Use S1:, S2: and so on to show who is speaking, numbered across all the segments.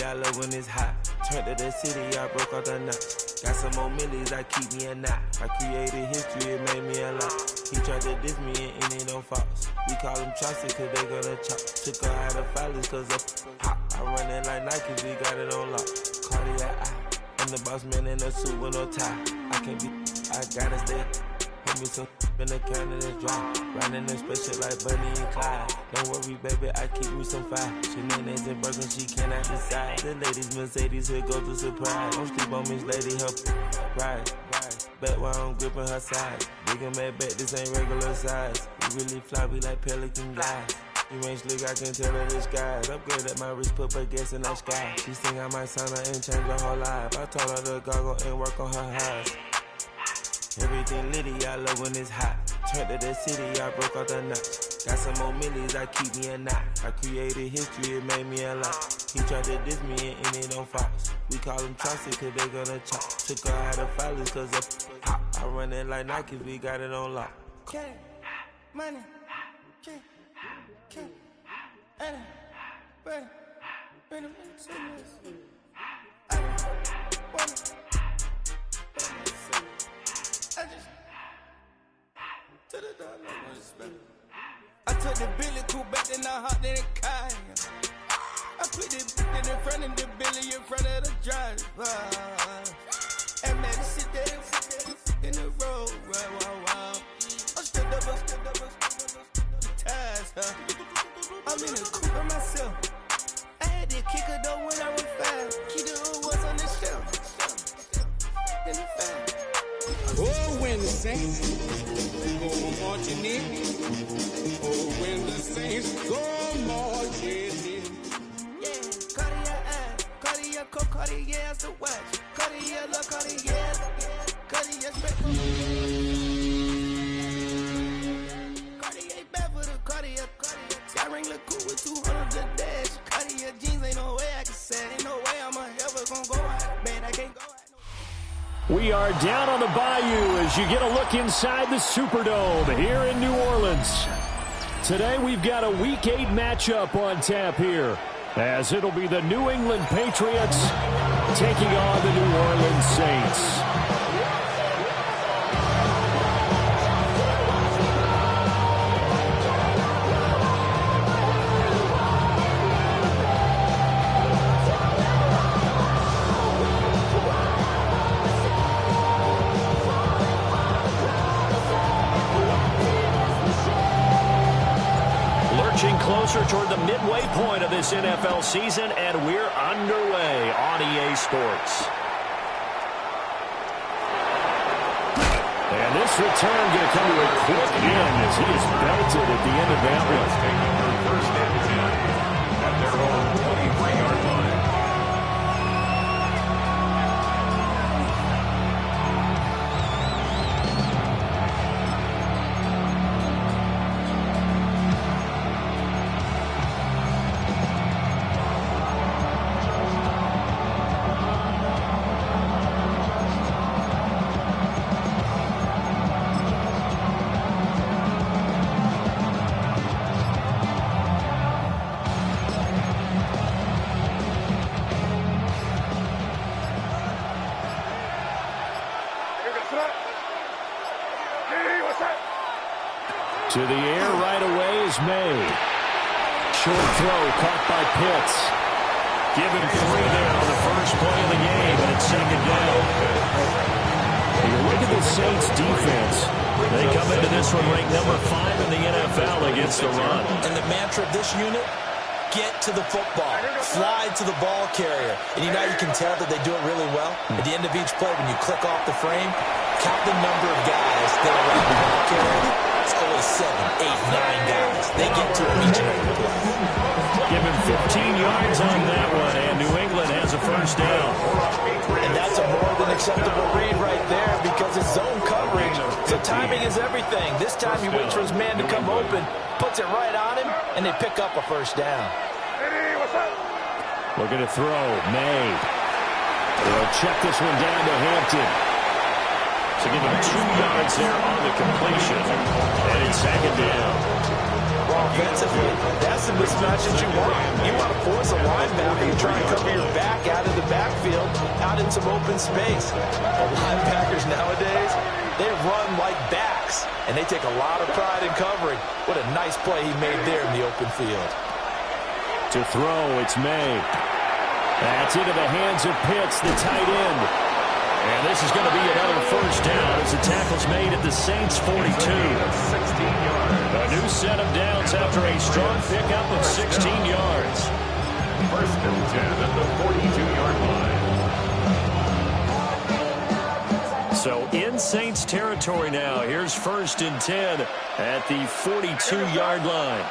S1: litty, I love when it's hot. Turned to the city, I broke out the knot. Got some more millies, I keep me a knot. I created history, it made me a lot. He tried to diss me and it don't false. We call them Chaucer cause they gonna chop. Took her out of filers cause of pop. I run it like Nike, we got it on lock. Cardiac eye. I'm the boss man in a suit with no tie. I can't be, I gotta stay. Hold me some in the can of this dry. Riding in spaceship like Bunny and Clyde. Don't worry, baby, I keep me some fire. Shenanigans and Birkin, she cannot decide. The ladies Mercedes, here go to surprise. Don't sleep on Miss Lady, help ride. Bet while I'm gripping her sides. Big and mad bet, this ain't regular size. We really fly, we like Pelican guys. You ain't slick, I can tell her this guys. Upgrade at my wrist, put baguettes in the sky. She think I might sign her and change her whole life. I told her to goggle and work on her highs. Everything litty, I love when it's hot. Turned to the city, I broke out the knot. Got some more millies, I keep me a knot. I created history, it made me a lot. He tried to diss me and it don't false. We call them Chaucer cause they gonna chop. Took her out of filers cause of pop. I run it like Nike, we got it on lock.
S2: Okay, money, okay. I took the Billy cool back, then I hopped in the car. I put the in front of the Billy in front of the driver. And man, sit there in the road. Wow. I stepped up, ties, huh? I'm in the coupe by myself. I had to kick her though when I was 5. Keep the hood was on the shelf. In the five.
S3: Oh, when the saints go marching in. Oh, when the saints go marching in.
S2: Yeah, Cartier eyes, Cartier coat, Cartier's the watch. Cartier look, Cartier's, Cartier Cartier bad for the Cartier. Sky Wrangler cool with 200 the dash. Cartier jeans, ain't no way I can say. Ain't no way I'm ever gonna go out. Man, I can't go out.
S4: We are down on the bayou as you get a look inside the Superdome here in New Orleans. Today we've got a Week 8 matchup on tap here, as it'll be the New England Patriots taking on the New Orleans Saints. Closer toward the midway point of this NFL season, and we're underway on EA Sports. And this return going to come to a quick end as he is belted at the end of that one.
S5: Taking their first and 10 at their own 23-yard line.
S4: To the air right away is made. Short throw caught by Pitts. Give him 3 there on the first play of the game, and it's second down. You look at the Saints defense. They come into this one ranked number 5 in the NFL against the run.
S6: And the mantra of this unit, get to the football. Fly to the ball carrier. And you know you can tell that they do it really well. At the end of each play, when you click off the frame, count the number of guys that are around the ball carrier. It's always 7, 8, 9 guys. They get to it each and every play.
S4: Give him 15 yards on that one, and New England has a first down.
S6: And that's a more than acceptable read right there because it's zone coverage. So timing is everything. This time he waits for his man to come open, puts it right on him, and they pick up a first down.
S4: Looking to throw, May. They'll check this one down to Hampton. So give him 2 yards there on the completion. And it's second down.
S6: Well, offensively, that's the mismatch that you want. You want to force a linebacker to try and cover your in some open space. The linebackers nowadays, they run like backs, and they take a lot of pride in covering. What a nice play he made there in the open field.
S4: To throw, it's May. That's into the hands of Pitts, the tight end. And this is going to be another first down as the tackle's made at the Saints' 42.
S5: 16 yards.
S4: A new set of downs after a strong pickup of 16 yards.
S5: First and 10 at the 42-yard line.
S4: So in Saints territory now. Here's first and 10 at the 42-yard line.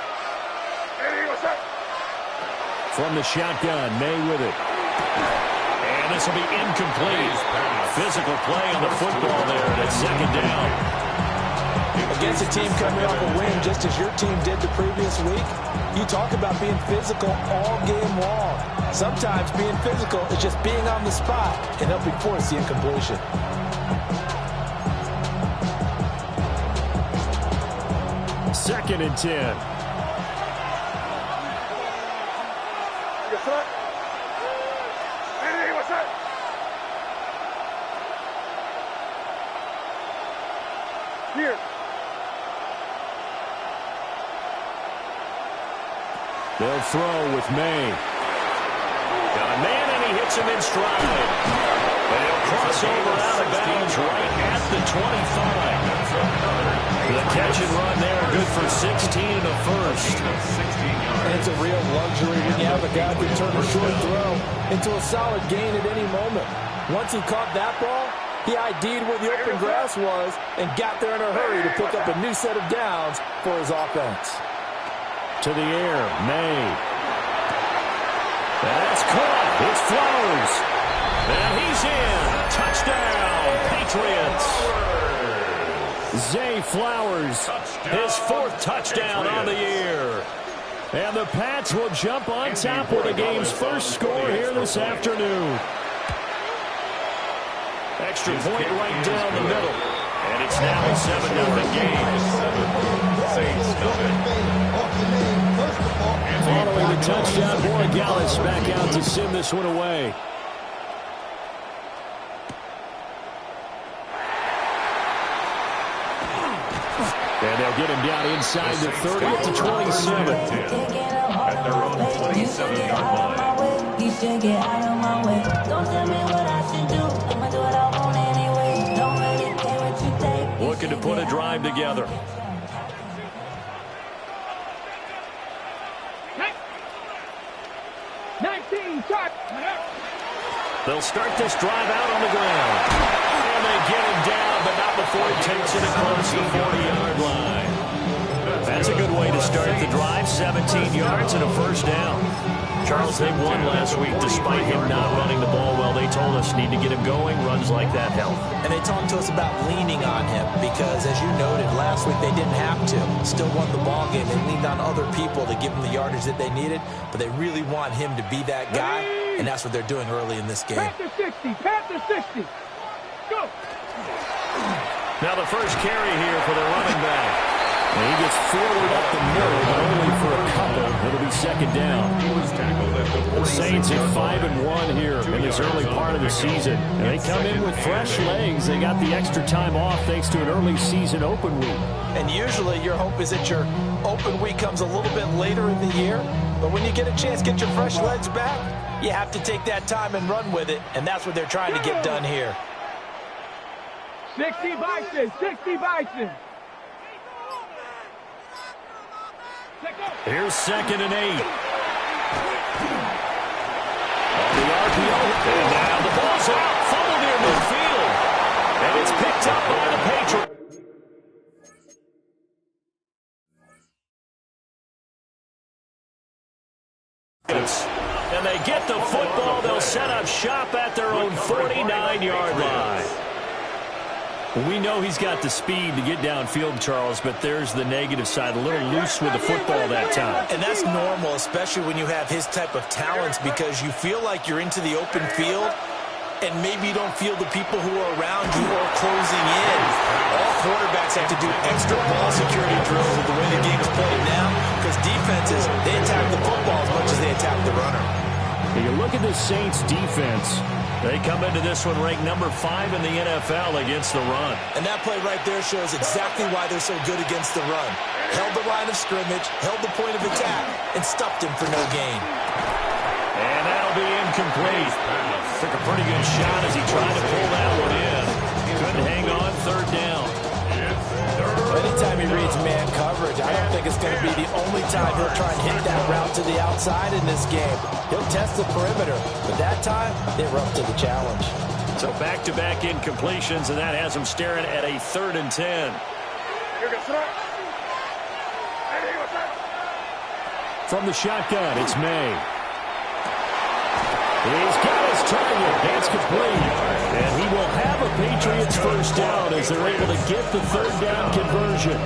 S4: From the shotgun, May with it. And this will be incomplete. Physical play on the football there, and it's second down.
S6: Against a team coming off a win, just as your team did the previous week, you talk about being physical all game long. Sometimes being physical is just being on the spot and helping force the incompletion.
S4: Second and 10.
S7: Here.
S4: They'll throw with May. Got a man, and he hits him in stride. And he'll cross over out of bounds right at the 25. The catch and run there, good for 16 and a first.
S6: And it's a real luxury when you have a guy who can turn a short throw into a solid gain at any moment. Once he caught that ball, he ID'd where the open grass was and got there in a hurry to pick up a new set of downs for his offense.
S4: To the air, May. That's caught. It's Flowers. And he's in. Touchdown, Patriots. Zay Flowers, his fourth touchdown on the year. And the Pats will jump on top with the game's first score here this afternoon. Extra point right down the middle. And it's now a 7-0 game. Following the touchdown, Borregales back out to send this one away. And they'll get him down inside the 30 to 27.
S5: At their own 27-yard line.
S8: You should get out of my way. Don't tell me what I should do. I'ma do what I want anyway. Don't really care what you think.
S4: Looking to put a drive together. They'll start this drive out on the ground. And they get him down, but not before he takes it across the 40-yard line. That's a good way to start the drive. 17 yards and a first down. Charles, they won last week despite him not running the ball well. They told us need to get him going. Runs like that help.
S6: And they talked to us about leaning on him because, as you noted, last week they didn't have to. Still won the ball game. They leaned on other people to give them the yardage that they needed, but they really want him to be that guy, and that's what they're doing early in this game.
S7: Panther 60, Panther 60. Go.
S4: Now the first carry here for the running back. And he gets forward up the middle, but only for a couple. It'll be second down.
S5: He was tackled at the 40.
S4: The Saints are 5-1 here in this early part of the season. And they come in with fresh legs. They got the extra time off thanks to an early season open week.
S6: And usually your hope is that your open week comes a little bit later in the year. But when you get a chance to get your fresh legs back, you have to take that time and run with it. And that's what they're trying to get done here.
S7: 60 Bison, 60 Bison.
S4: Here's 2nd and 8. On the RPO. And now the ball's out. Fumble near midfield. And it's picked up by the Patriots. And they get the football. They'll set up shop at their own 49-yard line. We know he's got the speed to get downfield, Charles, but there's the negative side. A little loose with the football that time.
S6: And that's normal, especially when you have his type of talents, because you feel like you're into the open field and maybe you don't feel the people who are around you or closing in. All quarterbacks have to do extra ball security drills with the way the game is played now, because defenses, they attack the football as much as they attack the runner.
S4: When you look at the Saints defense, They come into this one ranked number 5 in the NFL against the run.
S6: And that play right there shows exactly why they're so good against the run. Held the line of scrimmage, held the point of attack, and stuffed him for no gain.
S4: And that'll be incomplete. Took a pretty good shot as he tried to pull that one in. Couldn't hang on, third down.
S6: Anytime he reads man coverage, I don't think it's going to be the only time he'll try and hit that route to the outside in this game. He'll test the perimeter, but that time, they were up to the challenge.
S4: So back-to-back incompletions, and that has him staring at a 3rd and 10. From the shotgun, it's May. He's got his target. That's complete. And he will have a Patriots first down as they're able to get the 3rd down conversion.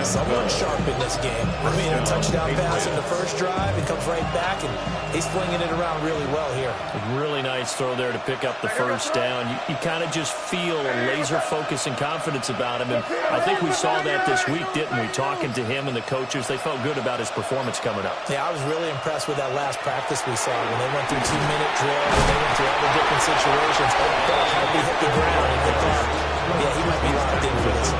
S6: Someone sharp in this game. I mean, a touchdown pass in the first drive. He comes right back, and he's flinging it around really well here.
S4: A really nice throw there to pick up the first down. You kind of just feel a laser focus and confidence about him. And I think we saw that this week, didn't we? Talking to him and the coaches, they felt good about his performance coming up.
S6: Yeah, I was really impressed with that last practice we saw when they went through 2-minute drill, when they went through all the different situations. He hit the ground and hit that. Yeah, he might be locked in for this.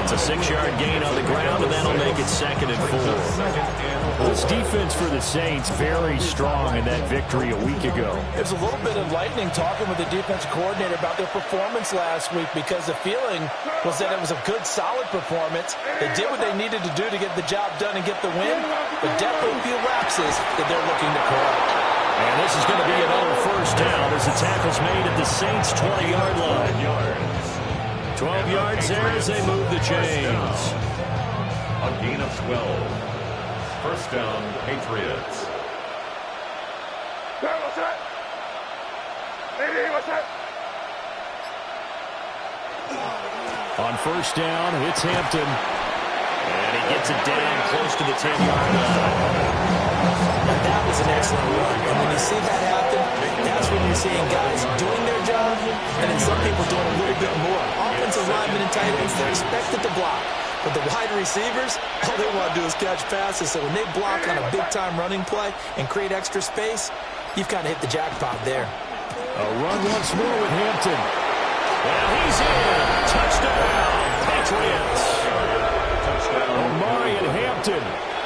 S4: It's a 6-yard gain on the ground, and that'll make it 2nd and 4. This defense for the Saints very strong in that victory a week ago.
S6: There's a little bit of lightning talking with the defensive coordinator about their performance last week because the feeling was that it was a good, solid performance. They did what they needed to do to get the job done and get the win, but definitely a few lapses that they're looking to correct.
S4: And this is going to be another first down as the tackle's made at the Saints' 20-yard line. 12 yards there as they move the chains.
S5: A gain of 12. First down, Patriots.
S4: On first down, it's Hampton. And he gets it down close to the 10-yard line.
S6: That was an excellent run. And when you see that happen, that's when you're seeing guys doing their job and then some people doing a little bit more. Offensive linemen and tight ends, they're expected to block. But the wide receivers, all they want to do is catch passes. So when they block on a big-time running play and create extra space, you've kind of hit the jackpot there.
S4: A run once more with Hampton. Well, he's in. Touchdown, Patriots. Omarion Hampton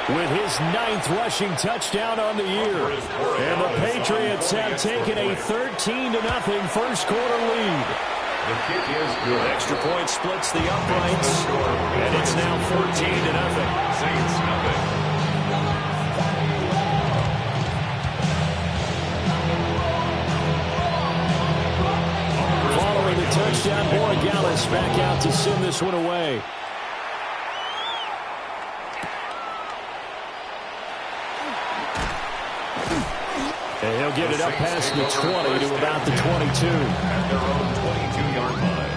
S4: with his 9th rushing touchdown on the year. And the Patriots have taken a 13-0 first-quarter lead.
S5: The kick is good.
S4: Extra point splits the uprights, and it's now 14-0.
S5: Saints nothing.
S4: Following the touchdown, Borregales back out to send this one away. And he'll get it up past the 20 to about the 22.
S5: At their own 22-yard line.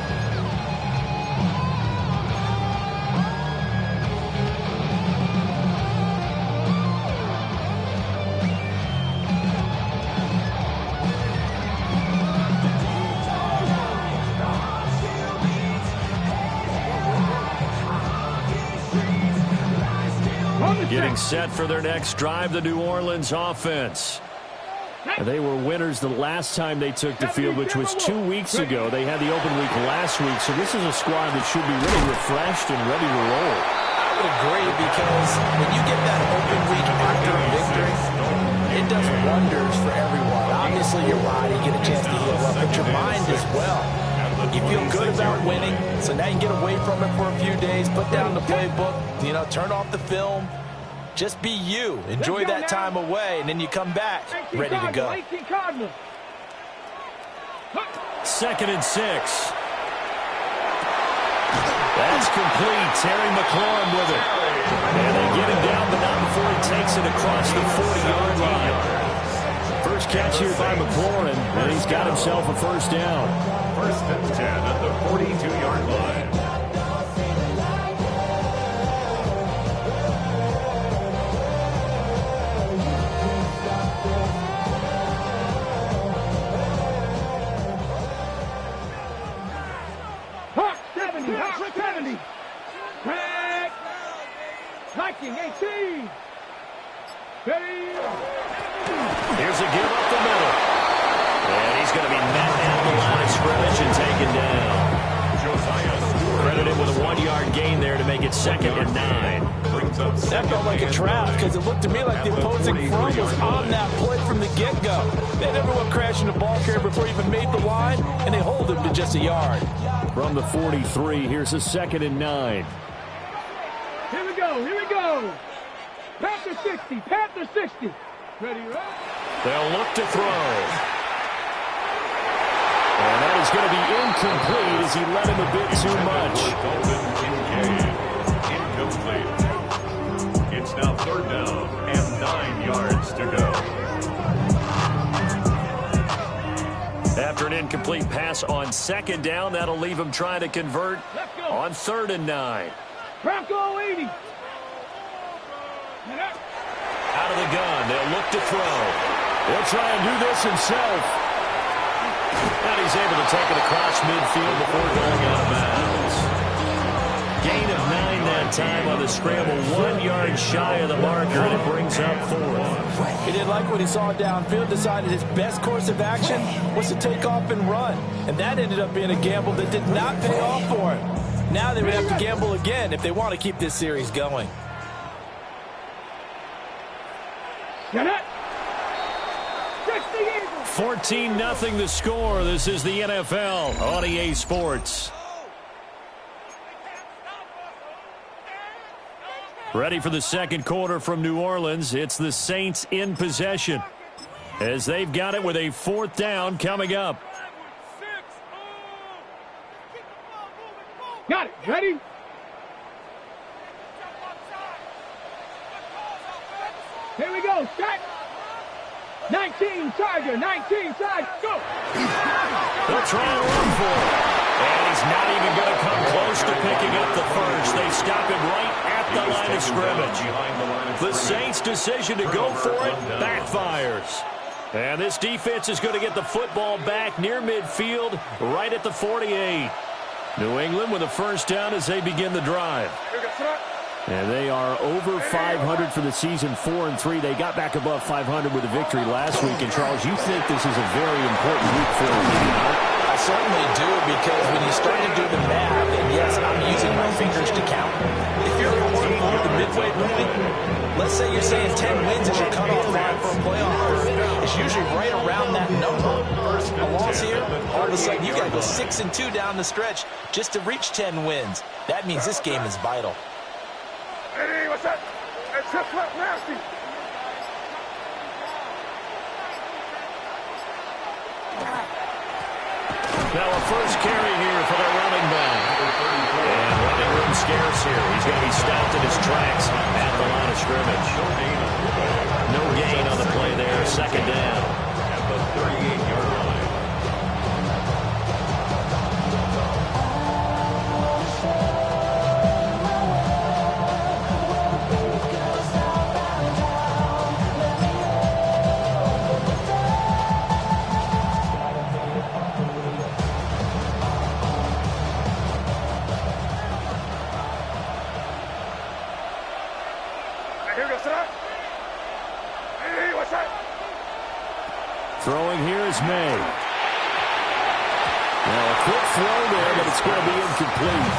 S4: Getting set for their next drive, the New Orleans offense. They were winners the last time they took the field, which was 2 weeks ago. They had the open week last week, so this is a squad that should be really refreshed and ready to roll.
S6: I would agree because when you get that open week after a victory, it does wonders for everyone. Obviously, your body, get a chance to heal up, but your mind as well. You feel good about winning, so now you get away from it for a few days, put down the playbook, turn off the film. Just be you. Enjoy that time away, and then you come back ready to go.
S4: 2nd and 6. That's complete. Terry McLaurin with it. And they get him down, but not before he takes it across the 40-yard line. First catch here by McLaurin, and he's got himself a first down.
S5: 1st and 10 at the 42-yard line.
S7: Viking 18.
S4: Here's a give up the middle. second down. Credited with a 1-yard gain there to make it 2nd and 9.
S6: That felt like a trap because it looked to me like the opposing front was on that play from the get-go. They had everyone crashing the ball carrier before he even made the line, and they hold him to just a yard.
S4: From the 43, here's a 2nd and 9.
S7: Here we go. Panther 60, Panther 60. Ready, right?
S4: They'll look to throw. And that is going to be incomplete as he let him a bit too much.
S5: Incomplete. It's now 3rd down and 9 yards to go.
S4: After an incomplete pass on 2nd down, that'll leave him trying to convert on 3rd and 9.
S7: Bronco 80.
S4: Out of the gun, they'll look to throw. He'll try and do this himself. And he's able to take it across midfield before going out of bounds. Gain of 9 that time on the scramble, 1 yard shy of the marker, and it brings up 4th.
S6: He didn't like what he saw downfield, decided his best course of action was to take off and run. And that ended up being a gamble that did not pay off for him. Now they would have to gamble again if they want to keep this series going.
S7: Get it.
S4: 14-0 the score. This is the NFL on EA Sports. Ready for the 2nd quarter from New Orleans. It's the Saints in possession as they've got it with a 4th down coming up.
S7: Got it. Ready? Here we go. Set. 19 Tiger. 19 side. Go.
S4: They'll try and run for it. And he's not even going to come close to picking up the first. They stop him right at the line of scrimmage. The Saints' decision to go for it backfires. And this defense is going to get the football back near midfield, right at the 48. New England with a 1st down as they begin the drive. And they are over 500 for the season, 4-3. They got back above 500 with a victory last week. And, Charles, you think this is a very important week for them?
S6: I certainly do, because when you start to do the math, and yes, I'm using my fingers to count. If you're 1-4 the midway point, let's say you're saying 10 wins is your cutoff line for a playoff berth. It's usually right around that number. A loss here, all of a sudden you got to go 6-2 down the stretch just to reach 10 wins. That means this game is vital.
S7: Hey, what's that? It's just left nasty.
S4: Now a first carry here for the running back. And running room scarce here. He's going to be stopped in his tracks at the line of scrimmage. No gain on the play there. 2nd down.
S5: At the 38-yard line.
S4: Throwing here is May. Now a quick throw there, but it's going to be incomplete.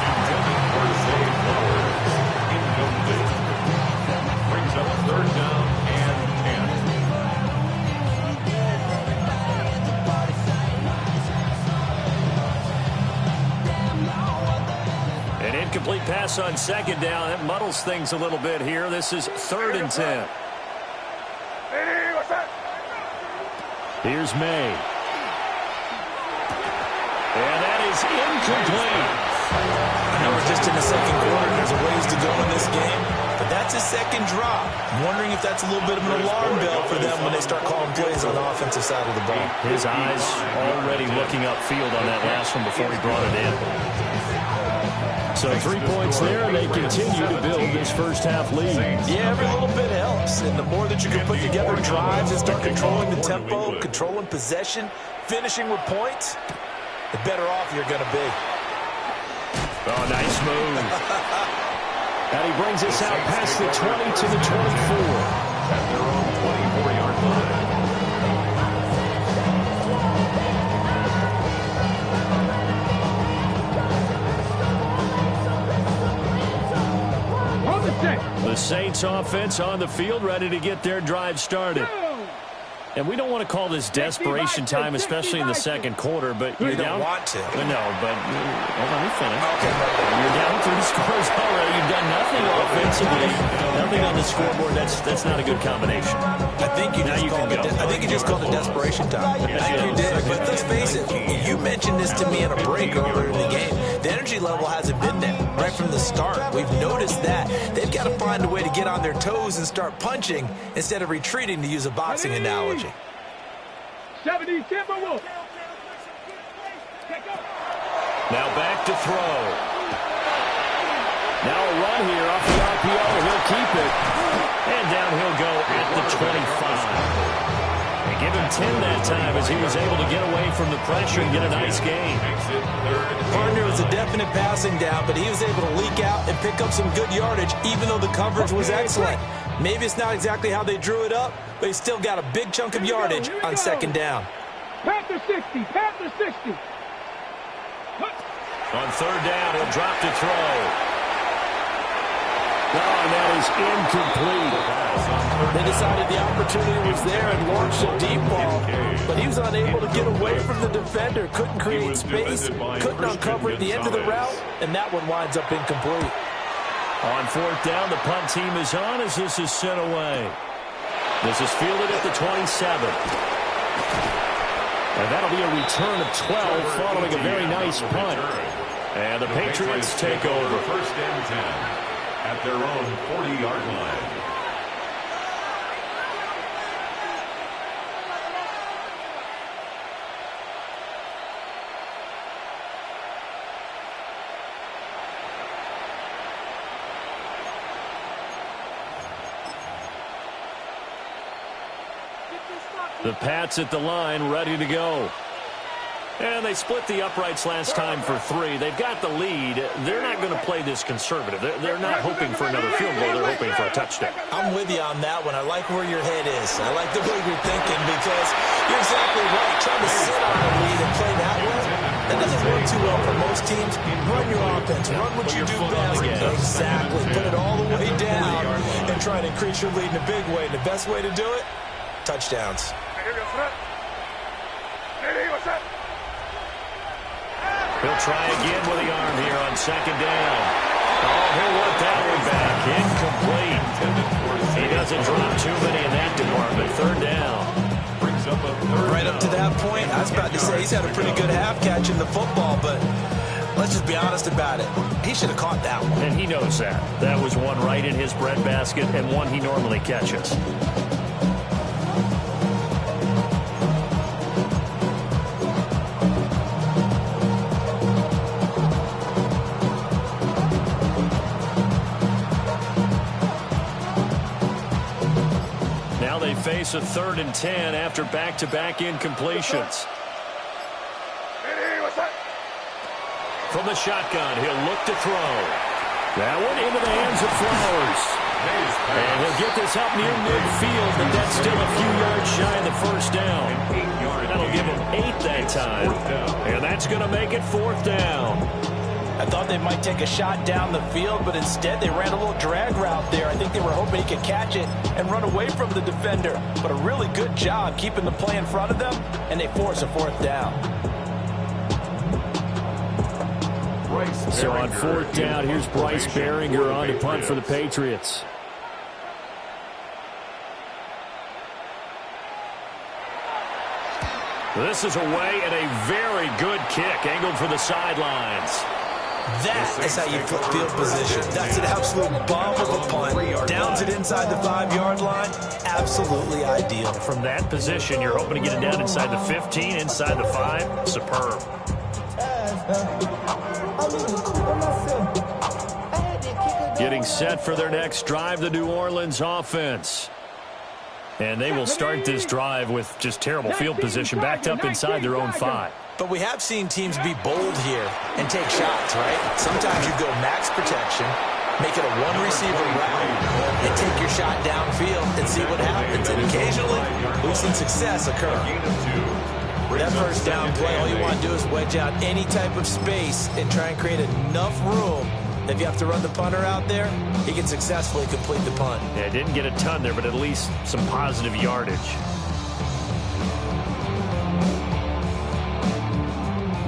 S5: Brings up 3rd down and
S4: 10. An incomplete pass on 2nd down. That muddles things a little bit here. This is 3rd and 10. Here's May. And that is incomplete.
S6: I know we're just in the 2nd quarter. There's a ways to go in this game. But that's his 2nd drop. I'm wondering if that's a little bit of an alarm bell for them when they start calling plays on the offensive side of the ball.
S4: His eyes already looking upfield on that last one before he brought it in. So 3 points there, and they continue to build this first-half lead.
S6: Yeah, every little bit helps. And the more that you can put together drives and start controlling the tempo, controlling possession, finishing with points, the better off you're going to be.
S4: Oh, nice move. And he brings us out past the 20 to the 24.
S5: At their own 24-yard line.
S4: Saints offense on the field, ready to get their drive started. And we don't want to call this desperation time, especially in the second quarter, but you're down.
S6: You don't want to.
S4: No, but let me finish. Okay. You're down 3 scores already. You've done nothing offensively, nothing on the scoreboard. That's not a good combination.
S6: I think you just called it desperation time. I think you did. But let's face it, you mentioned this to me in a break earlier in the game. The energy level hasn't been there right from the start. We've noticed that. They've got to find a way to get on their toes and start punching instead of retreating, to use a boxing analogy.
S7: 70 Timberwolves.
S4: Now back to throw. Now a run here off the RPO. He'll keep it. And down he'll go at the 25. And give him 10 that time as he was able to get away from the pressure and get a nice gain.
S6: Partner was a definite passing down, but he was able to leak out and pick up some good yardage, even though the coverage was excellent. Maybe it's not exactly how they drew it up, but he still got a big chunk of yardage on second down.
S7: Panther 60, Panther 60.
S4: On third down, he'll drop to throw. Oh, and that is incomplete.
S6: They decided the opportunity was there and launched a deep ball, but he was unable to get away from the defender, couldn't create space, couldn't uncover at the end of the route, and that one winds up incomplete.
S4: On fourth down, the punt team is on as this is sent away. This is fielded at the 27. And that'll be a return of 12 following a very nice punt. And the Patriots take over.
S5: First and 10 at their own 40-yard line.
S4: The Pats at the line, ready to go. And they split the uprights last time for 3. They've got the lead. They're not going to play this conservative. They're not hoping for another field goal. They're hoping for a touchdown.
S6: I'm with you on that one. I like where your head is. I like the way you're thinking because you're exactly right. Trying to sit on a lead and play that way, that doesn't work too well for most teams. Run your offense. Run what you do best. Exactly. Put it all the way down and try to increase your lead in a big way. And the best way to do it, touchdowns.
S4: He'll try again with the arm here on second down. Oh, he'll want that one back. Incomplete. He doesn't drop too many in that department. Third down.
S6: Right up to that point, I was about to say he's had a pretty good half catching the football, but let's just be honest about it. He should have caught that one.
S4: And he knows that. That was one right in his breadbasket and one he normally catches. Face a 3rd and 10 after back-to-back incompletions. From the shotgun, he'll look to throw. That one into the hands of Flowers. And he'll get this up near midfield, but that's still a few yards shy of the first down. That'll give him 8 that time. And that's going to make it 4th down.
S6: I thought they might take a shot down the field, but instead they ran a little drag route there. I think they were hoping he could catch it and run away from the defender. But a really good job keeping the play in front of them, and they force a 4th down.
S4: So on 4th down, here's Bryce Baringer on to punt for the Patriots. This is away and a very good kick, angled for the sidelines.
S6: That is how you flip field position. That's an absolute bomb of a punt. Downs it inside the 5-yard line. Absolutely ideal.
S4: From that position, you're hoping to get it down inside the 15, inside the 5. Superb. Getting set for their next drive, the New Orleans offense. And they will start this drive with just terrible field position, backed up inside their own 5.
S6: But we have seen teams be bold here and take shots, right? Sometimes you go max protection, make it a one-receiver route, and take your shot downfield and see what happens. And occasionally, we've seen success occur. That first down play, all you want to do is wedge out any type of space and try and create enough room If you have to run the punter out there, he can successfully complete the punt.
S4: Yeah, didn't get a ton there, but at least some positive yardage.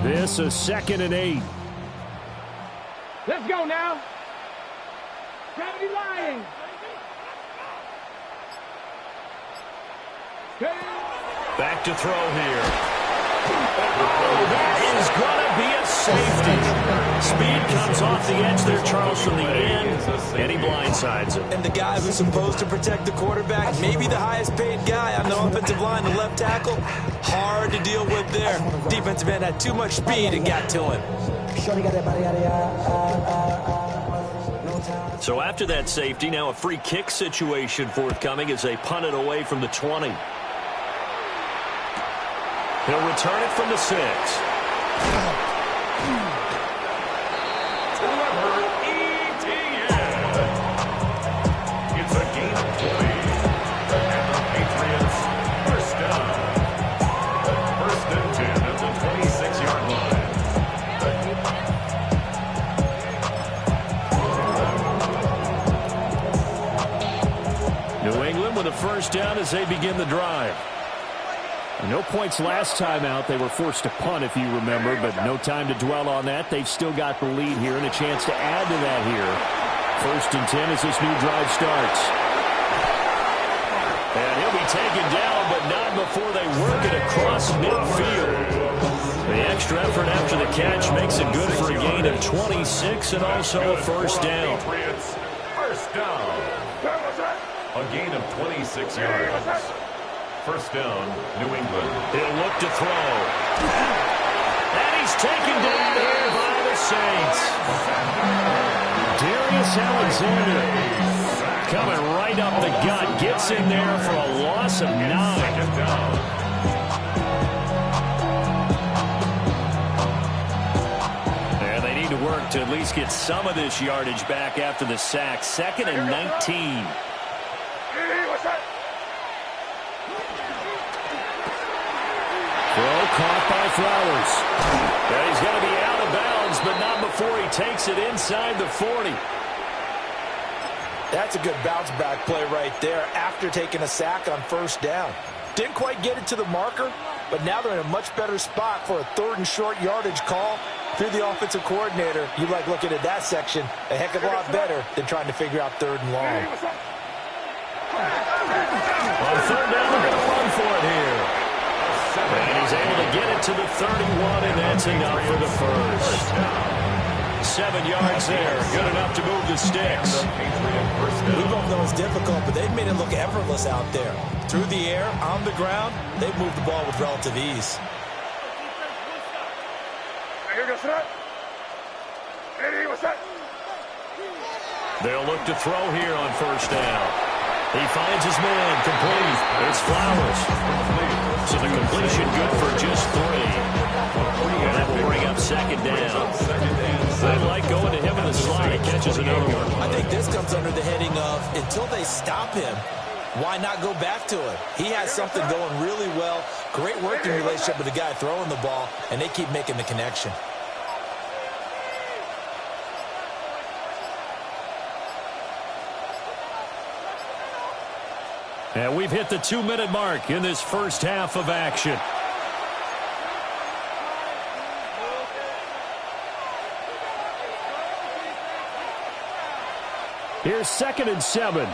S4: This is 2nd and 8.
S7: Let's go now. Gravity Lions.
S4: Back to throw here. Oh, that is going to be a safety. Speed comes off the edge there, Charles, from the end, and he blindsides it.
S6: And the guy who's supposed to protect the quarterback, maybe the highest paid guy on the offensive line, the left tackle, hard to deal with there. Defensive end had too much speed and got to him.
S4: So after that safety, now a free kick situation forthcoming as they punt it away from the 20. He'll return it from the 6.
S5: It's a gain of 20. And the Patriots, first down. 1st and 10 at the 26-yard line.
S4: New England with a first down as they begin the drive. No points last time out. They were forced to punt, if you remember, but no time to dwell on that. They've still got the lead here and a chance to add to that here. 1st and 10 as this new drive starts. And he'll be taken down, but not before they work it across midfield. The extra effort after the catch makes it good for a gain of 26 and also a first down.
S5: First down. A gain of 26 yards. First down, New England.
S4: He'll look to throw. And he's taken down here by the Saints. Darius Alexander coming right up the gut. Gets in there for a loss of 9. And they need to work to at least get some of this yardage back after the sack. 2nd and 19. Throw caught by Flowers. And he's going to be out of bounds, but not before he takes it inside the 40.
S6: That's a good bounce-back play right there after taking a sack on first down. Didn't quite get it to the marker, but now they're in a much better spot for a 3rd and short yardage call. Through the offensive coordinator, you like looking at that section a heck of a lot better than trying to figure out 3rd and long.
S4: On 3rd down, they're going to run for it here. And he's able to get it to the 31, and that's enough for the first. 7 yards there. Good enough to move the sticks.
S6: We both know it's difficult, but they've made it look effortless out there. Through the air, on the ground, they've moved the ball with relative ease.
S4: They'll look to throw here on first down. He finds his man, complete. It's Flowers. So the completion good for just 3. And that will bring up 2nd down. I like going to him in the slot. He catches another one.
S6: I think this comes under the heading of, until they stop him, why not go back to it? He has something going really well. Great working relationship with the guy throwing the ball, and they keep making the connection.
S4: And we've hit the 2-minute mark in this first half of action. Here's 2nd and 7.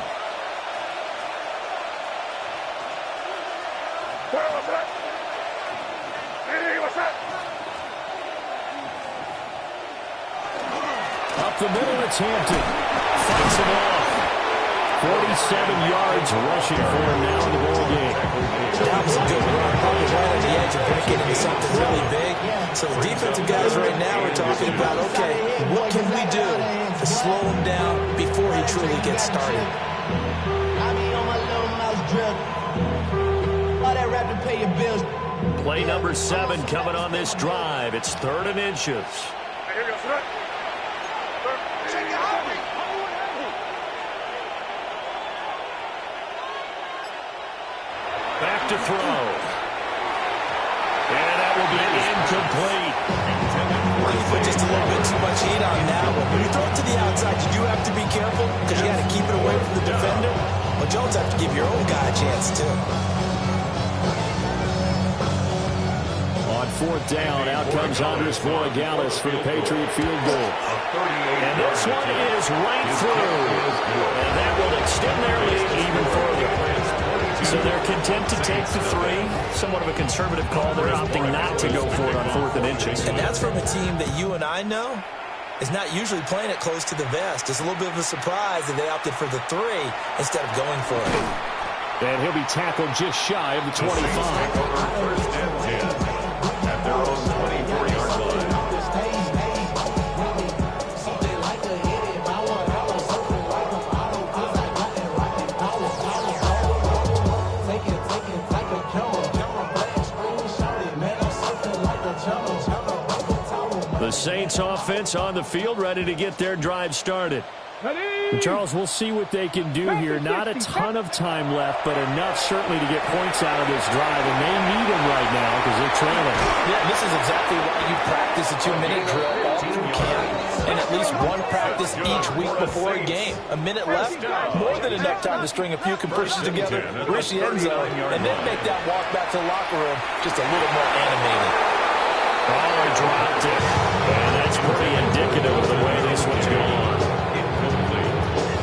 S4: Up the middle, it's Hampton. Fights him off. 47 yards rushing for him now in the ball game.
S6: That was a good run. Probably right on the edge of breaking into something really big. So the defensive guys right now are talking about, okay, what can we do to slow him down before he truly gets started?
S9: I be on my little mouse drip. All that rap to pay your bills.
S4: Play number 7 coming on this drive. It's 3rd and inches. Back to throw. And that will be incomplete.
S6: When you put just a little bit too much heat on that one. When you throw it to the outside, you do have to be careful because you got to keep it away from the defender. But Jones have to give your own guy a chance, too.
S4: On fourth down, out comes Andres Voragalis for the Patriot field goal. And this one is right through. And that will extend their lead even further. So they're content to take the 3. Somewhat of a conservative call. They're opting not to go for it on 4th and inches.
S6: And that's from a team that you and I know is not usually playing it close to the vest. It's a little bit of a surprise that they opted for the 3 instead of going for it.
S4: And he'll be tackled just shy of the 25.
S5: First and 10 at their own 24-yard line.
S4: The Saints offense on the field, ready to get their drive started. And Charles, we'll see what they can do here. Not a ton of time left, but enough certainly to get points out of this drive, and they need them right now because they're trailing.
S6: Yeah, this is exactly why you practice a 2-minute drill all through camp, and at least one practice each week before a game. A minute left, more than enough time to string a few compressions together, reach the end zone, and then make that walk back to the locker room just a little more animated.
S4: Oh, he dropped it. And that's pretty indicative of the way this one's going.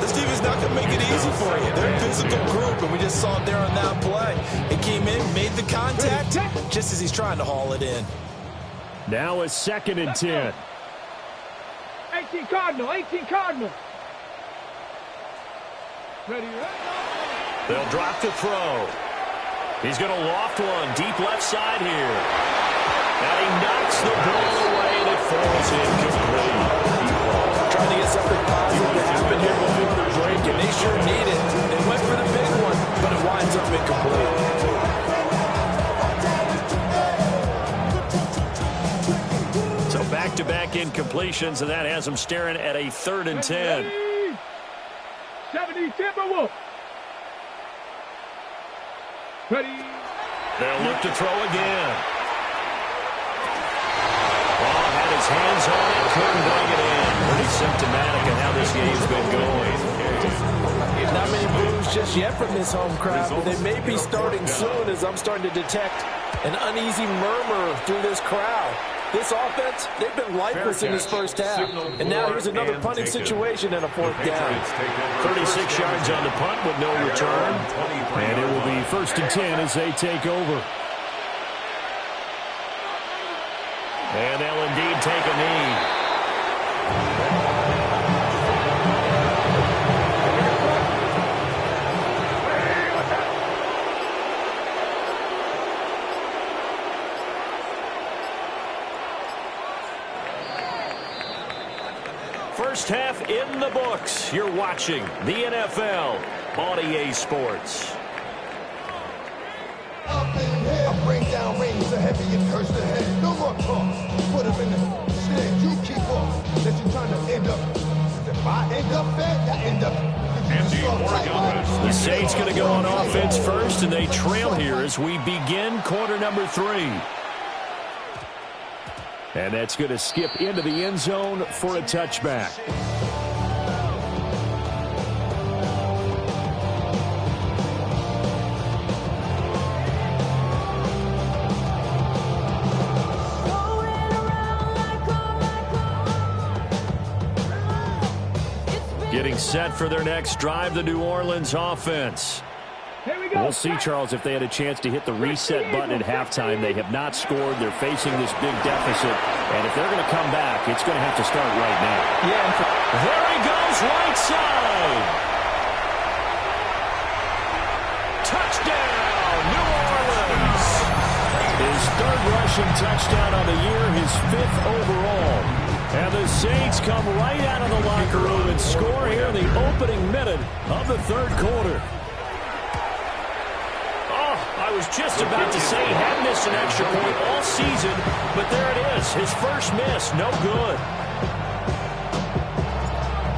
S6: This team is not going to make it easy for you. They're a physical group, and we just saw it there on that play. It came in, made the contact, just as he's trying to haul it in.
S4: Now it's 2nd and 10.
S7: 18 Cardinal, 18 Cardinal. Ready,
S4: They'll drop to throw. He's going to loft one deep left side here. And he knocks the ball away, and it falls incomplete.
S6: Trying to get something positive to happen here before the break, and they sure need it. They went for the big one, but it winds up incomplete.
S4: So back-to-back incompletions, and that has them staring at a 3rd and 10.
S7: 70 Timberwolves. Ready.
S4: They'll look to throw again. Had his hands on it, couldn't bring it in. Pretty symptomatic of how this game's been going.
S6: Not many moves just yet from this home crowd, but they may be starting soon as I'm starting to detect an uneasy murmur through this crowd. This offense, they've been lifeless in this first half. And now here's another punting situation and a 4th down.
S4: 36 yards on the punt with no return. And it will be 1st and 10 as they take over. And they'll indeed take a knee. First half in the books. You're watching the NFL on EA Sports.
S10: I bring down rings so heavy and curse the head. No more talk. Put him in the shit. You keep off. That you trying to end up. If I end up fed, I end up.
S4: The Saints going to go on offense first, and they trail here as we begin quarter number 3. And that's going to skip into the end zone for a touchback. Getting set for their next drive, the New Orleans offense. We'll see, Charles, if they had a chance to hit the reset button at halftime. They have not scored. They're facing this big deficit. And if they're going to come back, it's going to have to start right now.
S6: Yeah.
S4: There he goes, right side. Touchdown, New Orleans. His 3rd rushing touchdown on the year, his 5th overall. And the Saints come right out of the locker room and score here in the opening minute of the 3rd quarter. I was just about to say he hadn't missed an extra point all season, but there it is, his first miss, no good.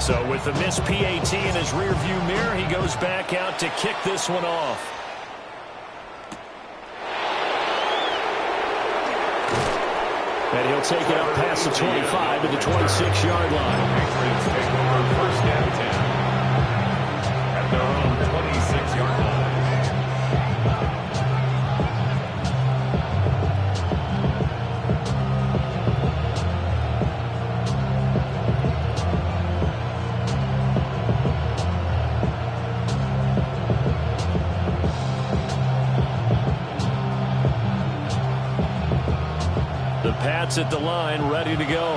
S4: So with the missed PAT in his rearview mirror, he goes back out to kick this one off. And he'll take it up past the 25 to the 26-yard line.
S5: Patriots take over first and 10 at their own 26-yard line.
S4: Pats at the line, ready to go.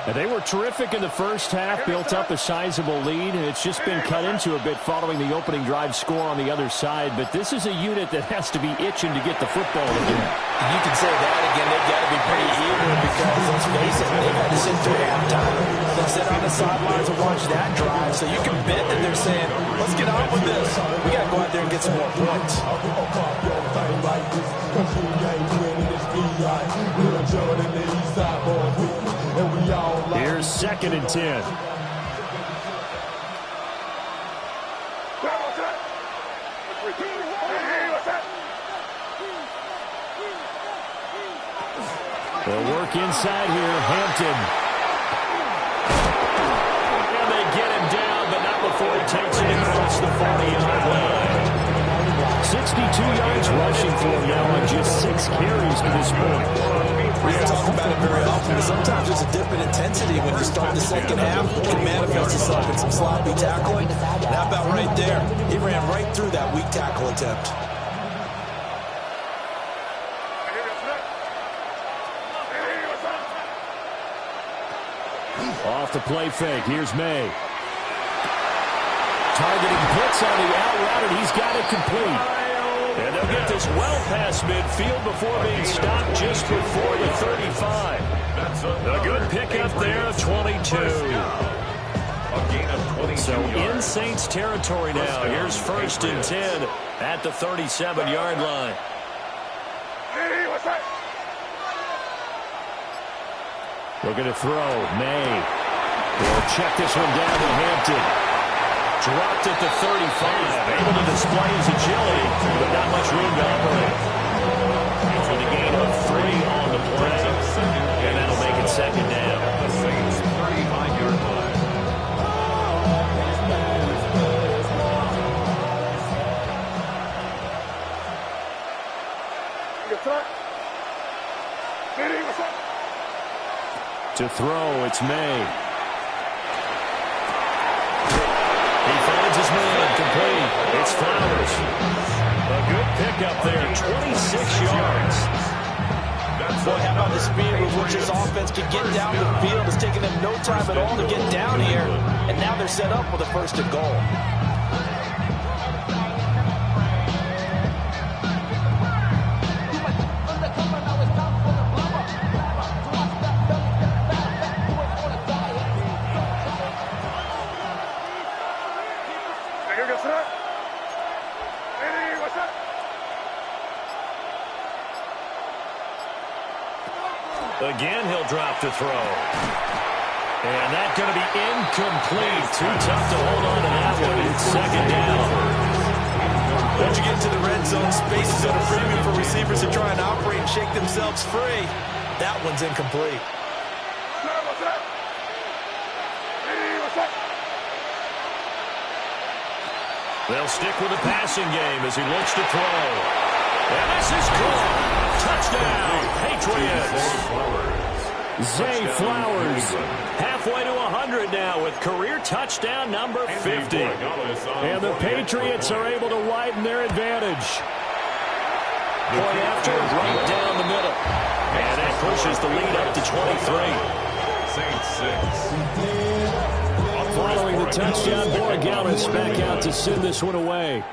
S4: And they were terrific in the first half, built up a sizable lead. It's just been cut into a bit following the opening drive score on the other side. But this is a unit that has to be itching to get the football again.
S6: You can say that again. They've got to be pretty eager because, let's face it, they've had to sit through halftime. They sit on the sidelines and watch that drive. So you can bet that they're saying, let's get on with this. We got to go out there and get some more points.
S4: Here's 2nd and 10. They'll work inside here. Hampton. And they get him down, but not before he takes it across the 40-yard line. 62 yards rushing for him now on just 6 carries to this point.
S6: We don't talk about it very often, but sometimes there's a dip in intensity when you start the second half. It can manifest itself in some sloppy tackling. And how about right there? He ran right through that weak tackle attempt.
S4: Off the play fake. Here's May. Targeting Pitts on the out route, and he's got it complete. And they'll get this well past midfield before being stopped just before the 35. A good pickup there of 22. So in Saints territory now. Here's 1st and 10 at the 37-yard line. Looking to throw. May. They'll check this one down to Hampton. Dropped at the 35. Able to display his agility, but not much room to operate. For the gain of 3 on the play. And that'll make it 2nd down.
S5: The Saints 35-yard line.
S4: To throw, it's May. He finds his man, complete. It's Flowers. A good pickup there, 26 yards.
S6: Boy, how about the speed with which this offense can get down the field? It's taking them no time at all to get down here. And now they're set up with a 1st and goal.
S4: Again, he'll drop to throw. And that's going to be incomplete. Too tough to hold on to that one. It's 2nd down.
S6: Once you get into the red zone, space is at a premium for receivers to try and operate and shake themselves free. That one's incomplete.
S4: They'll stick with the passing game as he looks to throw. And this is caught. Touchdown, Patriots. Zay Flowers, halfway to 100 now with career touchdown number 50. And the Patriots are able to widen their advantage. Point after, right down the middle. And that pushes the lead up to 23. Following the touchdown, Borregales back out to send this one away.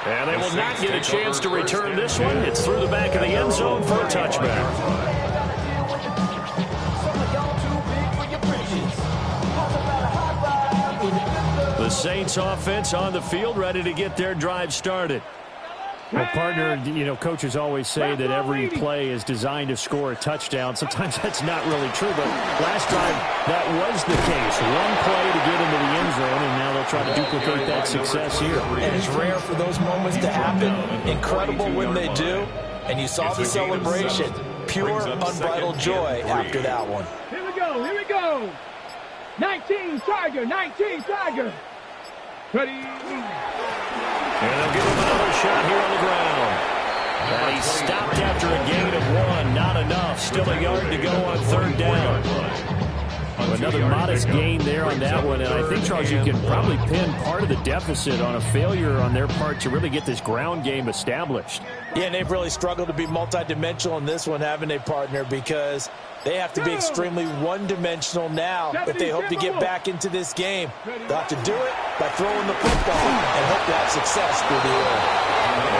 S4: And they will not get a chance to return this one. It's through the back of the end zone for a touchback. The Saints offense on the field, ready to get their drive started. Well, partner, you know, coaches always say that every play is designed to score a touchdown. Sometimes that's not really true, but last drive, that was the case. One play to get into the end zone, and now they'll try to duplicate that success here.
S6: And it's rare for those moments to happen. Incredible when they do. And you saw the celebration. Pure, unbridled joy after that one.
S7: Here we go, here we go. 19 Tiger, 19 Tiger. Ready?
S4: And they'll give him another shot here on the ground. And he's stopped after a gain of 1. Not enough. Still a yard to go on third down. Another modest gain there on that one. And I think, Charles, you can probably pin part of the deficit on a failure on their part to really get this ground game established.
S6: Yeah, and they've really struggled to be multidimensional in this one, haven't they, partner? Because they have to be extremely one-dimensional now if they hope to get back into this game. They'll have to do it by throwing the football and hope to have success through the air.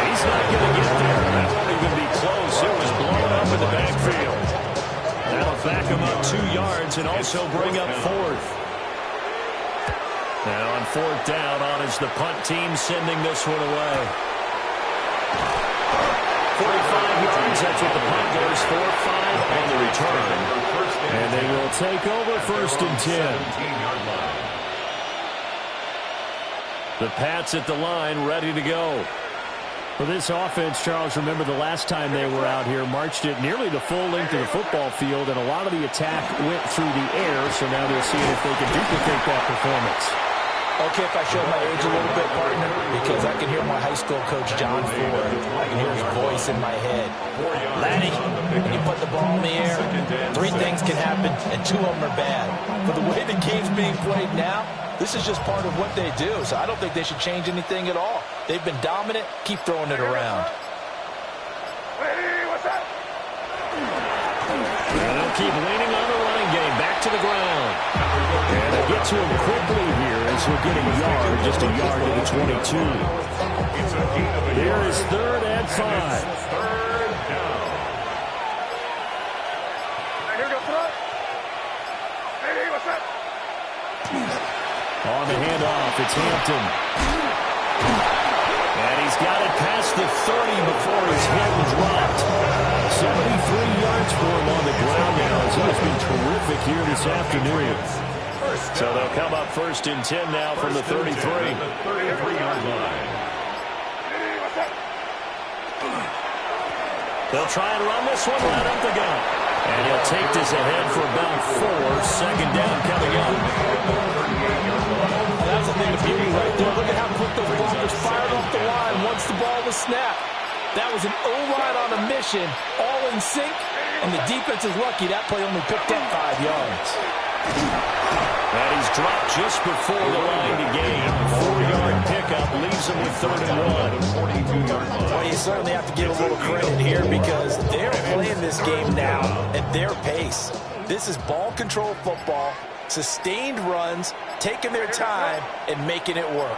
S4: He's not going to get there. That won't even be close. It was blown up in the backfield. That'll back him up 2 yards and also bring up fourth. Now on fourth down, on is the punt team sending this one away. 45 yards, that's what the punt goes for. 5 on the return. And they will take over first and 10. The Pats at the line, ready to go. For this offense, Charles, remember the last time they were out here, marched it nearly the full length of the football field, and a lot of the attack went through the air, so now they're seeing if they can duplicate that performance.
S6: Okay, if I show my age a little bit, partner, because I can hear my high school coach, John Ford. I can hear his voice in my head. Laddie, when you put the ball in the air, 3 things can happen, and 2 of them are bad. For the way the game's being played now, this is just part of what they do, so I don't think they should change anything at all. They've been dominant. Keep throwing it around.
S4: And they'll keep leaning on the running game. Back to the ground. And they'll get to him quickly here as he'll get a yard, just a yard to the 22. There is 3rd and 5.
S5: Third down.
S4: On the handoff, it's Hampton. And he's got it past the 30 before he's hit and dropped. 73 yards for him on the ground now, as he has been terrific here this afternoon. So they'll come up first and 10 now from the 33.
S5: 33-yard line.
S4: They'll try and run this one right up the gut. And he'll take this ahead for about 4. Second down coming up.
S6: That's a thing of beauty right there. Look at how quick those blockers fired off the line once the ball was snapped. That was an O-line on a mission, all in sync, and the defense is lucky that play only picked up 5 yards.
S4: And he's dropped just before the line to gain. 4-yard pickup leaves him with 3rd and 1.
S6: Well, you certainly have to give a little credit here because they're playing this game now at their pace. This is ball control football, sustained runs, taking their time, and making it work.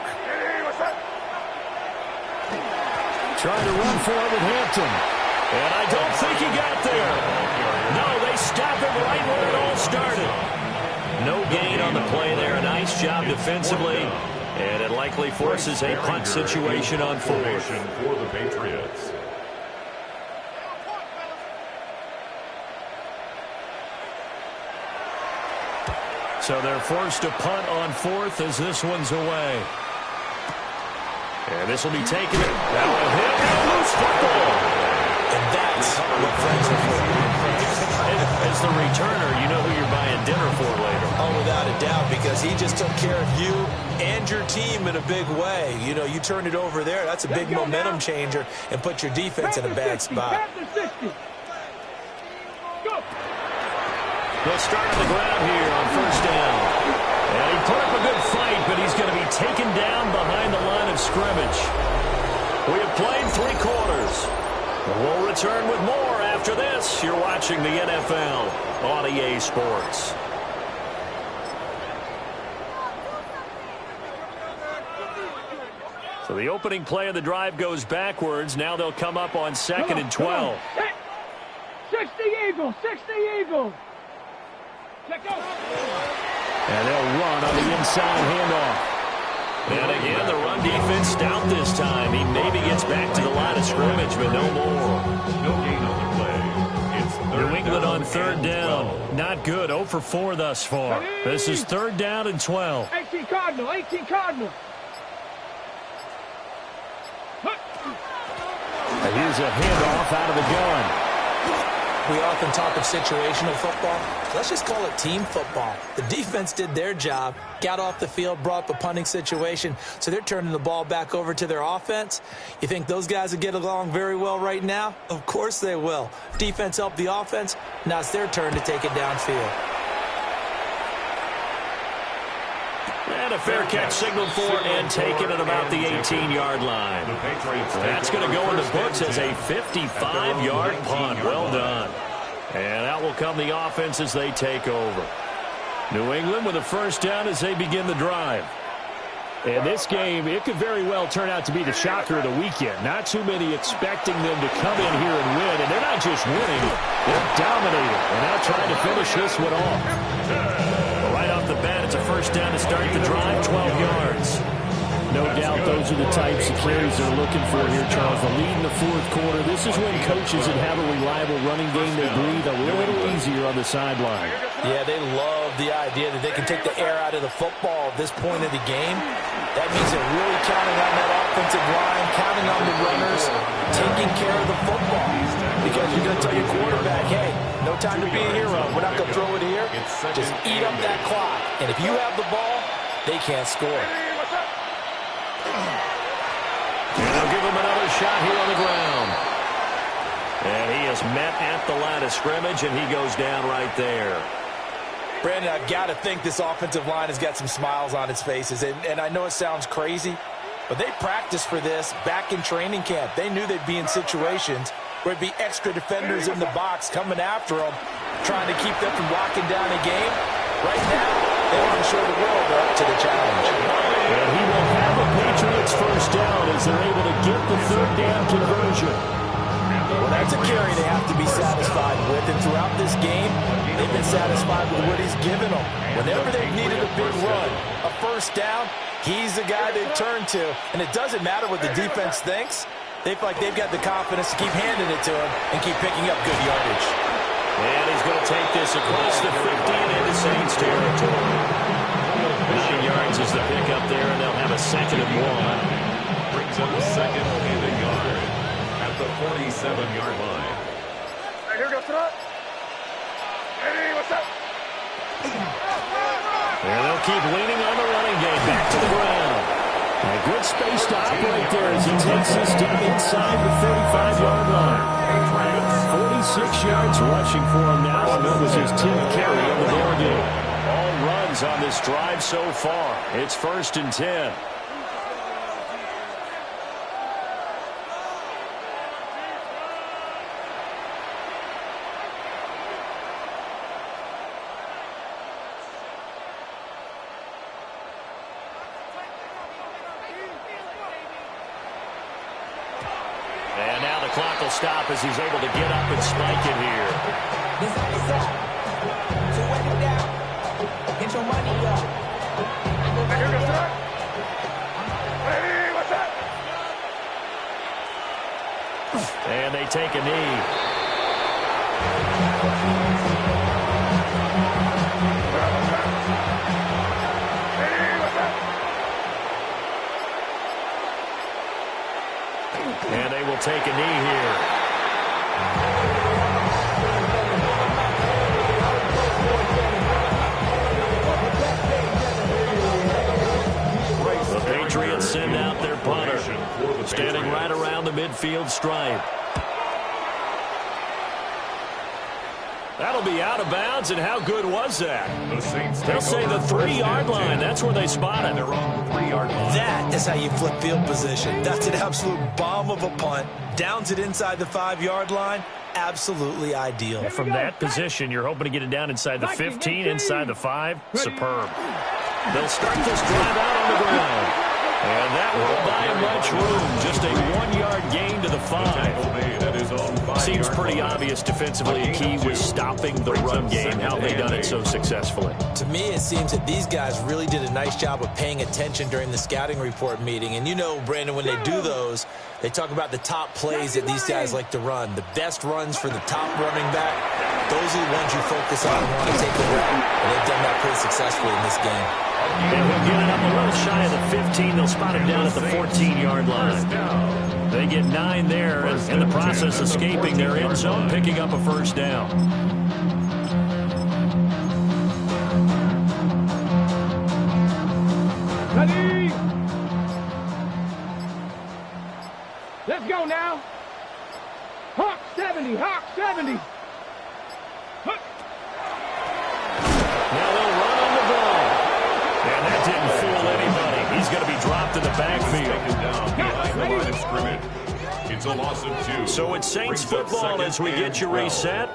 S4: Trying to run for it with Hampton. And I don't think he got there. No, they stop him right where it all started. No gain on the play there. Nice job defensively. And it likely forces a punt situation on 4th.
S5: For the Patriots.
S4: So they're forced to punt on 4th as this one's away. And this will be taken. That will hit a loose football.
S6: And that's what friends are for.
S4: As the returner, you know who you're buying dinner for later.
S6: Oh, without a doubt, because he just took care of you and your team in a big way. You know, you turn it over there, that's a big momentum changer, and put your defense in a bad spot.
S4: They'll start on the ground here on first down. And he put up a good fight, but he's going to be taken down behind the line of scrimmage. We have played 3 quarters. We'll return with more after this. You're watching the NFL on EA Sports. So the opening play of the drive goes backwards. Now they'll come up on 2nd and 12.
S7: 60 Eagles, 60 Eagles.
S4: And they'll run on the inside handoff. And again, the run defense stout this time. He maybe gets back to the line of scrimmage, but no more.
S5: No gain on the play. It's
S4: New England on 3rd down. Not good. 0 for 4 thus far. This is 3rd down and 12.
S7: 18 Cardinal, 18 Cardinal.
S4: here's a handoff out of the gun.
S6: We often talk of situational football. Let's just call it team football. The defense did their job, got off the field, brought up a punting situation, so they're turning the ball back over to their offense. You think those guys will get along very well right now? Of course they will. Defense helped the offense. Now it's their turn to take it downfield.
S4: And a fair catch signaled for and taken at about the 18-yard line. That's going to go in the books as a 55-yard punt. Well done. And out will come the offense as they take over. New England with a first down as they begin the drive. And this game, it could very well turn out to be the shocker of the weekend. Not too many expecting them to come in here and win. And they're not just winning, they're dominating. And now trying to finish this one off. Right off the bat, it's a first down to start the drive, 12 yards. No doubt those are the types of carries they're looking for here, Charles. The lead in the fourth quarter. This is when coaches that have a reliable running game, they breathe a little easier on the sideline.
S6: Yeah, they love the idea that they can take the air out of the football at this point of the game. That means they're really counting on that offensive line, counting on the runners, taking care of the football. Because you're going to tell your quarterback, hey, no time to be a hero. We're not going to throw it here. Just eat up that clock. And if you have the ball, they can't score.
S4: And they'll give him another shot here on the ground. And he is met at the line of scrimmage, and he goes down right there.
S6: Brandon, I've got to think this offensive line has got some smiles on its faces. And I know it sounds crazy, but they practiced for this back in training camp. They knew they'd be in situations where it'd be extra defenders in the box coming after them, trying to keep them from locking down a game. Right now, they want to show the world they're up to the challenge.
S4: And he will have a Patriots first down as they're able to get the third down conversion.
S6: Well, that's a carry they have to be satisfied with. And throughout this game, they've been satisfied with what he's given them. Whenever they've needed a big run, a first down, he's the guy they've turned to. And it doesn't matter what the defense thinks. They feel like they've got the confidence to keep handing it to him and keep picking up good yardage.
S4: And he's going to take this across the 50 and into Saints territory. 9 yards is the pickup there, and they'll have a 2nd and 1.
S5: Brings up a 2nd and a yard at the 47-yard line.
S7: Right, here we go, throw. Hey, what's up?
S4: And they'll keep leaning on the running game. Back to the ground. A good space to operate there as he takes this down inside the 35-yard line. 46 yards rushing for him now, and that was his 10th carry of the ball game. All runs on this drive so far. It's 1st and 10. And now the clock will stop as he's able to get up and spike it here.
S11: This is up. So wet it down. Get your money up.
S7: Here we go, throw. Hey, what's up?
S4: And they take a knee.
S7: Hey, what's up?
S4: And they will take a knee here. The Patriots send out their punter, standing right around the midfield stripe. That'll be out of bounds, and how good was that? They'll say the 3-yard line. That's where they spot it.
S5: They're on the 3-yard line.
S6: That is how you flip field position. That's an absolute bomb of a punt. Downs it inside the 5-yard line. Absolutely ideal.
S4: From that position, you're hoping to get it down inside the 15, inside the 5. Superb. They'll start this drive out on the ground. And that won't buy him much room. Just a 1-yard gain to the 5. Seems pretty obvious defensively. A key was stopping the run game. How have they done it so successfully?
S6: To me, it seems that these guys really did a nice job of paying attention during the scouting report meeting. And you know, Brandon, when they do those, they talk about the top plays that these guys like to run. The best runs for the top running back, those are the ones you focus on and want to take away. And they've done that pretty successfully in this game.
S4: And we'll get it up a little shy of the 15. They'll spot him down at the 14-yard line. They get 9 there, and in the process escaping their end zone, picking up a first down.
S7: Ready? Let's go now. Hawk 70, Hawk 70.
S4: Now they'll run on the ball. And that didn't fool anybody. He's going to be dropped in the backfield.
S5: Behind the line of scrimmage. It's a loss of 2.
S4: So it's Saints football as we get you reset.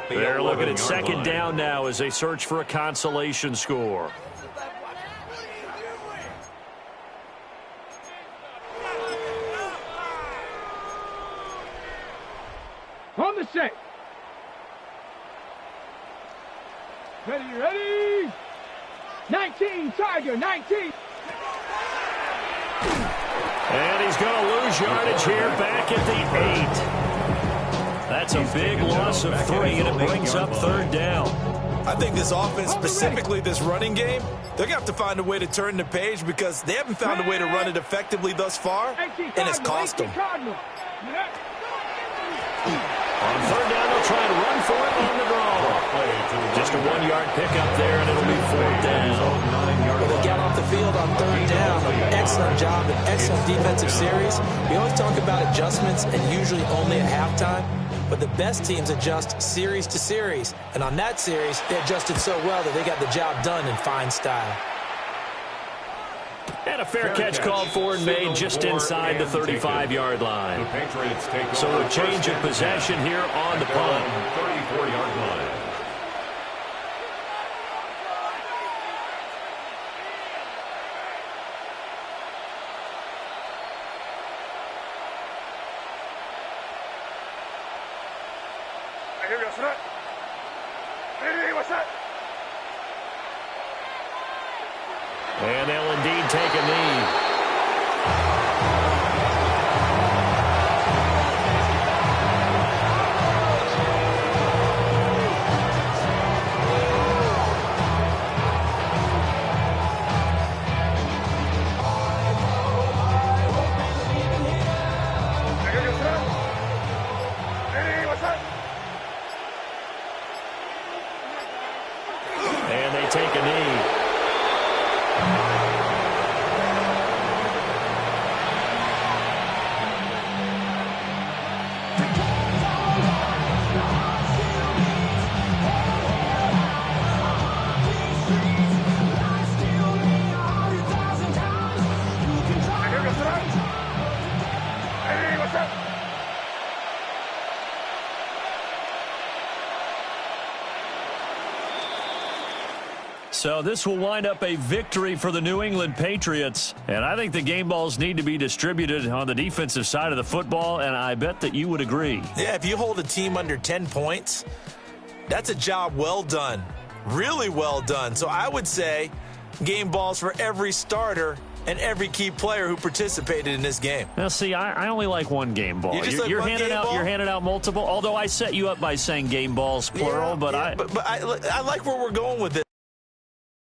S4: They're looking at second down now as they search for a consolation score.
S7: On the set. Ready? 19, Tiger, 19.
S4: And he's going to lose yardage here back at the 8. That's a big loss of 3, and it brings up third down.
S6: I think this offense, specifically this running game, they're going to have to find a way to turn the page because they haven't found a way to run it effectively thus far, and it's cost them.
S4: On third down, they'll try and run for it on the draw. Just a 1-yard pickup there, and it'll be fourth down.
S6: Well, they got off the field on third down. Excellent job, an excellent defensive series. We always talk about adjustments and usually only at halftime, but the best teams adjust series to series. And on that series, they adjusted so well that they got the job done in fine style.
S4: And a fair catch called for and made just inside the 35-yard line. So a change of possession here on the punt.
S5: 34-yard line.
S4: And they'll indeed take a knee. And they take a knee. So this will wind up a victory for the New England Patriots. And I think the game balls need to be distributed on the defensive side of the football, and I bet that you would agree.
S6: Yeah, if you hold a team under 10 points, that's a job well done. Really well done. So I would say game balls for every starter and every key player who participated in this game.
S4: Now, see, I only like one game ball. You're handing out multiple, although I set you up by saying game balls, plural.
S6: Yeah, but I like where we're going with this.